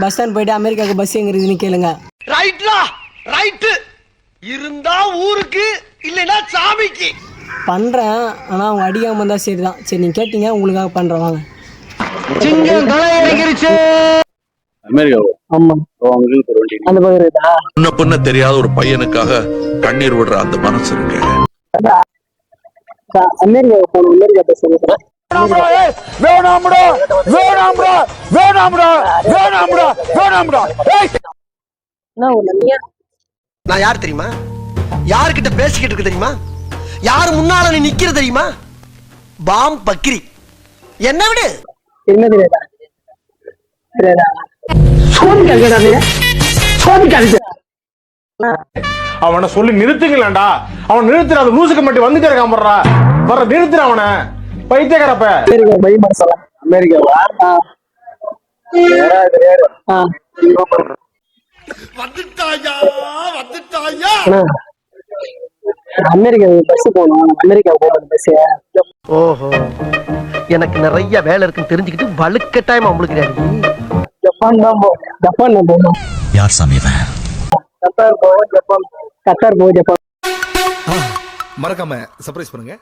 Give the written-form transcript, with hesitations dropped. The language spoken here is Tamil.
பஸ் ஸ்டாண்ட் போயிட்டு அமெரிக்காவுக்கு பஸ் எங்க இருக்குதுன்னு கேளுங்க. ரைட்லா ரைட் இருந்தா ஊருக்கு இல்லைன்னா சாமிக்கு பண்றேன். ஆனா அவங்க அடிக்காம இருந்தா சரிதான். சரி நீங்க கேட்டீங்க, உங்களுக்காக பண்றேன் வாங்க. சிங்கம் தலை இறங்கிருச்சு. அமெரிக்கா. ஆமா அந்த பக்கம் இருக்குதா? முன்ன பின்ன தெரியாத ஒரு பையனுக்காக கண்ணீர் விடுற அந்த மனசு இருக்கு. அமெரிக்கா போகணும். அமெரிக்கா பஸ் வேணாம்டா வேணாம்டா வேணாம்டா வேணாம்டா வேணாம்டா. நான் யார் தெரியுமா? யாருக்கிட்ட பேசிக்கிட்டு இருக்கு தெரியுமா? யாரு முன்னால நீ நிக்கிற தெரியுமா? பாம் பக்கிரி. என்ன விடு என்ன தெரியாதா? அவனை சொல்லி நிறுத்துங்களேன்டா. அவன் நிறுத்துற அந்த லூசுக்கு மட்டும் வந்துட்டே இருக்கான். வர நிறுத்துற அவனை பைத்தியக்காரப்ப. அமெரிக்காவா? வந்துட்டாயா வந்துட்டாயா. அமெரிக்கா பஸ் போகணும். அமெரிக்கா போகணும் பஸ். ஓஹோ, எனக்கு நிறைய வேலை இருக்குன்னு தெரிஞ்சுக்கிட்டு வலுக்கட்டாயமா உங்களுக்கு ஜப்பான் தான் ஜப்பான் தான் போகணும். யார் சாமி இவன்? கத்தார் போவோம். ஜப்பான் கத்தார் போவோம். ஜப்பான் மறக்காம சர்ப்ரைஸ் பண்ணுங்க.